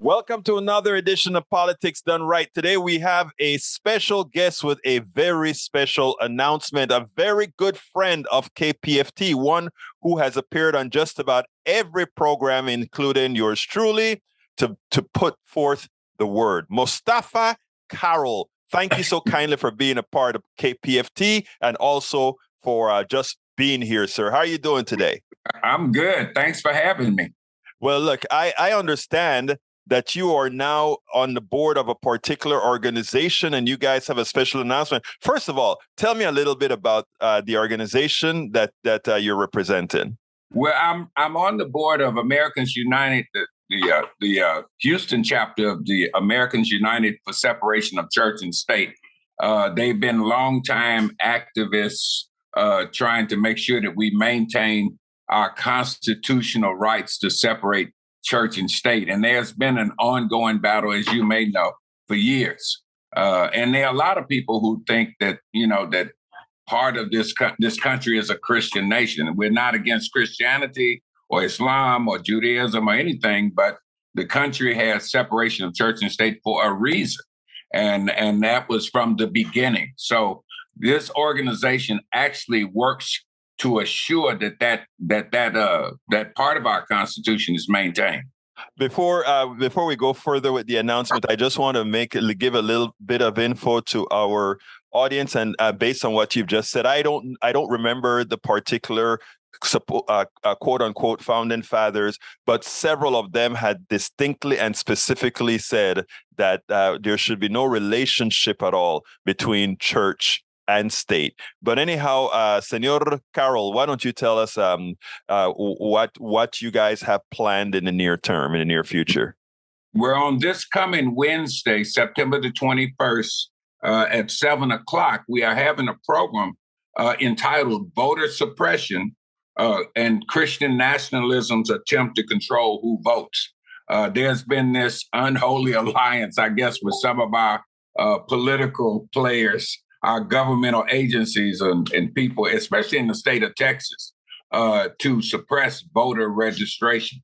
Welcome to another edition of Politics Done Right. Today we have a special guest with a very special announcement, a very good friend of KPFT, one who has appeared on just about every program, including yours truly, to put forth the word. Mustafaa Carroll, thank you so kindly for being a part of KPFT and also for just being here, sir. How are you doing today? I'm good. Thanks for having me. Well, look, I understand that you are now on the board of a particular organization and you guys have a special announcement. First of all, tell me a little bit about the organization that you're representing. Well, I'm on the board of Americans United, the Houston chapter of the Americans United for Separation of Church and State. They've been longtime activists trying to make sure that we maintain our constitutional rights to separate church and state. And there's been an ongoing battle, as you may know, for years. And there are a lot of people who think that, that part of this country is a Christian nation. We're not against Christianity or Islam or Judaism or anything, but the country has separation of church and state for a reason. And that was from the beginning. So this organization actually works to assure that part of our Constitution is maintained. Before we go further with the announcement, I just want to give a little bit of info to our audience, and based on what you've just said, I don't remember the particular quote unquote founding fathers, but several of them had distinctly and specifically said that there should be no relationship at all between church and state. But anyhow, Senor Carroll, why don't you tell us what you guys have planned in the near term, in the near future? We're on this coming Wednesday, September the 21st, at 7 o'clock. We are having a program entitled Voter Suppression and Christian Nationalism's Attempt to Control Who Votes. There's been this unholy alliance, I guess, with some of our political players, our governmental agencies and people, especially in the state of Texas, to suppress voter registration.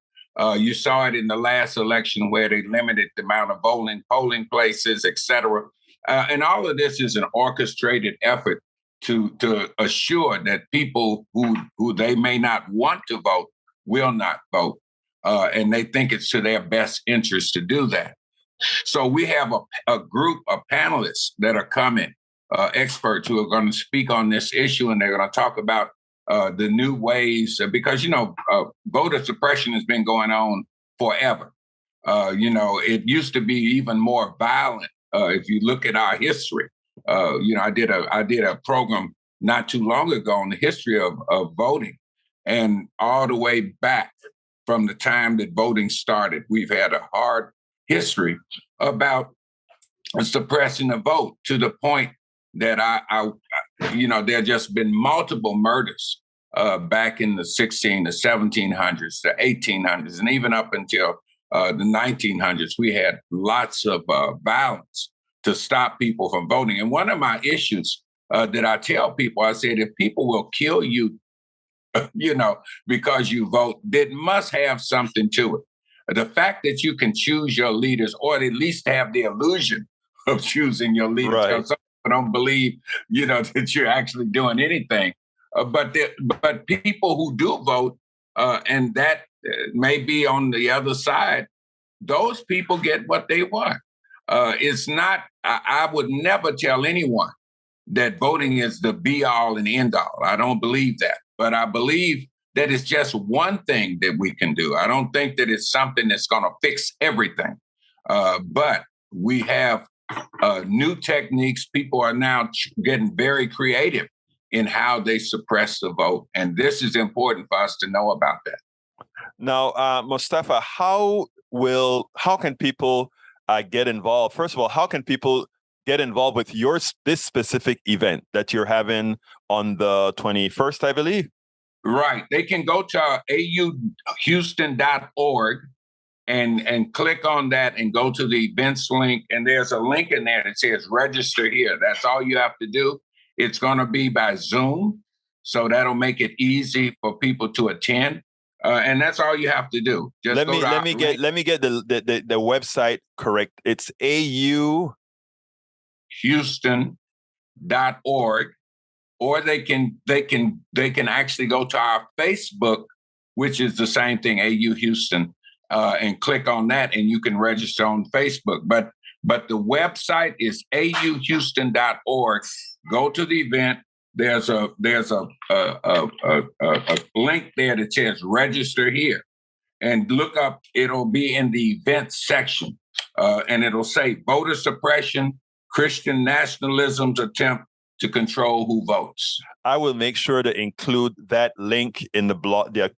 You saw it in the last election where they limited the amount of polling places, et cetera. And all of this is an orchestrated effort to assure that people who they may not want to vote will not vote. And they think it's to their best interest to do that. So we have a group of panelists that are coming, experts who are going to speak on this issue, and they're going to talk about the new ways, because, voter suppression has been going on forever. It used to be even more violent. If you look at our history, I did a program not too long ago on the history of voting, and all the way back from the time that voting started, we've had a hard history about suppressing the vote to the point that there have just been multiple murders back in the 1600s, the 1700s, the 1800s, and even up until the 1900s. We had lots of violence to stop people from voting. And one of my issues that I tell people, I said, if people will kill you, because you vote, it must have something to it. The fact that you can choose your leaders, or at least have the illusion of choosing your leaders. Right. I don't believe, that you're actually doing anything. But people who do vote, and that may be on the other side, those people get what they want. It's not, I would never tell anyone that voting is the be all and end all. I don't believe that. But I believe that it's just one thing that we can do. I don't think that it's something that's going to fix everything. But we have new techniques. People are now getting very creative in how they suppress the vote. And this is important for us to know about that. Now, Mustafaa, how can people get involved? First of all, how can people get involved with this specific event that you're having on the 21st, I believe? Right. They can go to auhouston.org and click on that and go to the events link. And there's a link in there that says register here. That's all you have to do. It's going to be by Zoom. So that'll make it easy for people to attend. And that's all you have to do. Just let go me to let me get let me get the website correct. It's auhouston.org, or they can actually go to our Facebook, which is the same thing, AU Houston, and click on that, and you can register on Facebook. But the website is auhouston.org. Go to the event. There's a link there that says register here, and look up. It'll be in the events section, and it'll say voter suppression, Christian nationalism's attempt to control who votes. I will make sure to include that link in the blog, the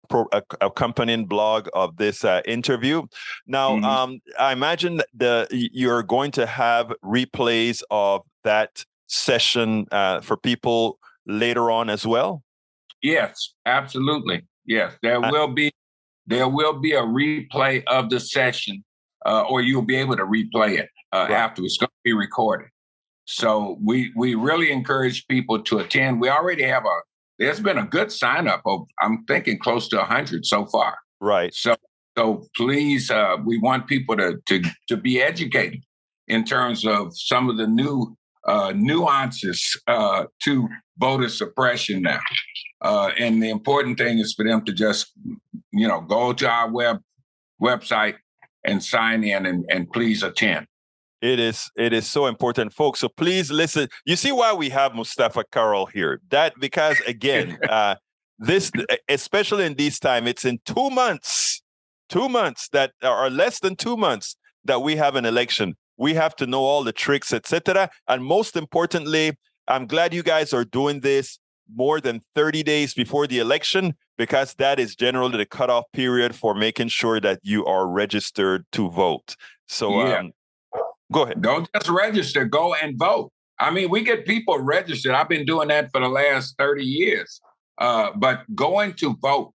accompanying blog of this interview. Now, I imagine you're going to have replays of that session for people later on as well. Yes, absolutely. Yes, there will be a replay of the session, or you'll be able to replay it after. It's going to be recorded. So we really encourage people to attend. We already have there's been a good sign up of, I'm thinking, close to 100 so far. Right. So please, we want people to be educated in terms of some of the new nuances to voter suppression now. And the important thing is for them to just, go to our website and sign in and please attend. It is so important, folks. So please listen. You see why we have Mustafaa Carroll here? Because again, this, especially in this time, it's in 2 months that are less than 2 months that we have an election. We have to know all the tricks, etc. And most importantly, I'm glad you guys are doing this more than 30 days before the election, because that is generally the cutoff period for making sure that you are registered to vote. So go ahead. Don't just register, go and vote. I mean, we get people registered. I've been doing that for the last 30 years. But going to vote,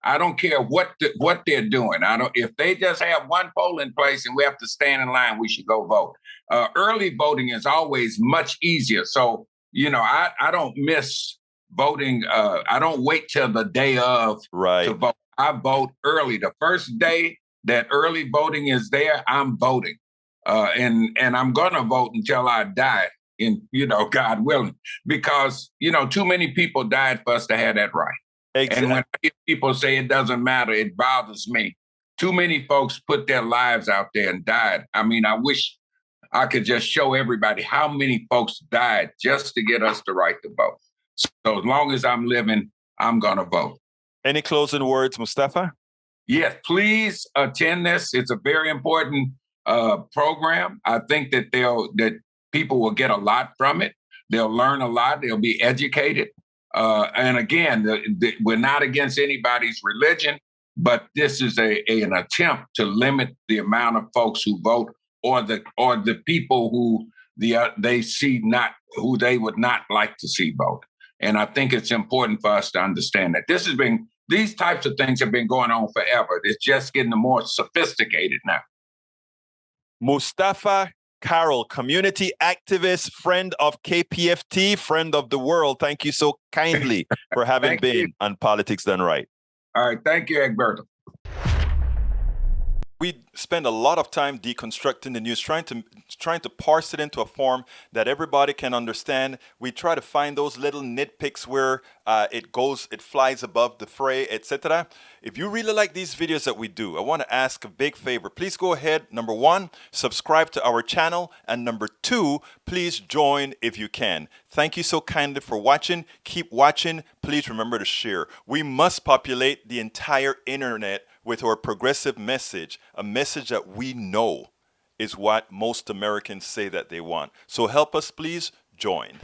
I don't care what they're doing. If they just have one polling place and we have to stand in line, we should go vote. Early voting is always much easier. So, I don't miss voting. I don't wait till the day of to vote. I vote early. The first day that early voting is there, I'm voting. And I'm going to vote until I die, God willing, because, too many people died for us to have that right. Exactly. And when people say it doesn't matter, it bothers me. Too many folks put their lives out there and died. I mean, I wish I could just show everybody how many folks died just to get us the right to vote. So as long as I'm living, I'm going to vote. Any closing words, Mustafaa? Yes, please attend this. It's a very important program. I think that people will get a lot from it. They'll learn a lot. They'll be educated. And again, we're not against anybody's religion, but this is an attempt to limit the amount of folks who vote, or the people who they see not, who they would not like to see vote. And I think it's important for us to understand that these types of things have been going on forever. It's just getting more sophisticated now. Mustafaa Carroll, community activist, friend of KPFT, friend of the world. Thank you so kindly for having been on Politics Done Right. All right. Thank you, Egberto. We spend a lot of time deconstructing the news, trying to parse it into a form that everybody can understand. We try to find those little nitpicks where it flies above the fray, etc. If you really like these videos that we do, I want to ask a big favor. Please go ahead. Number 1, subscribe to our channel. And number 2, please join if you can. Thank you so kindly for watching. Keep watching. Please remember to share. We must populate the entire internet with our progressive message, a message that we know is what most Americans say that they want. So help us, please join.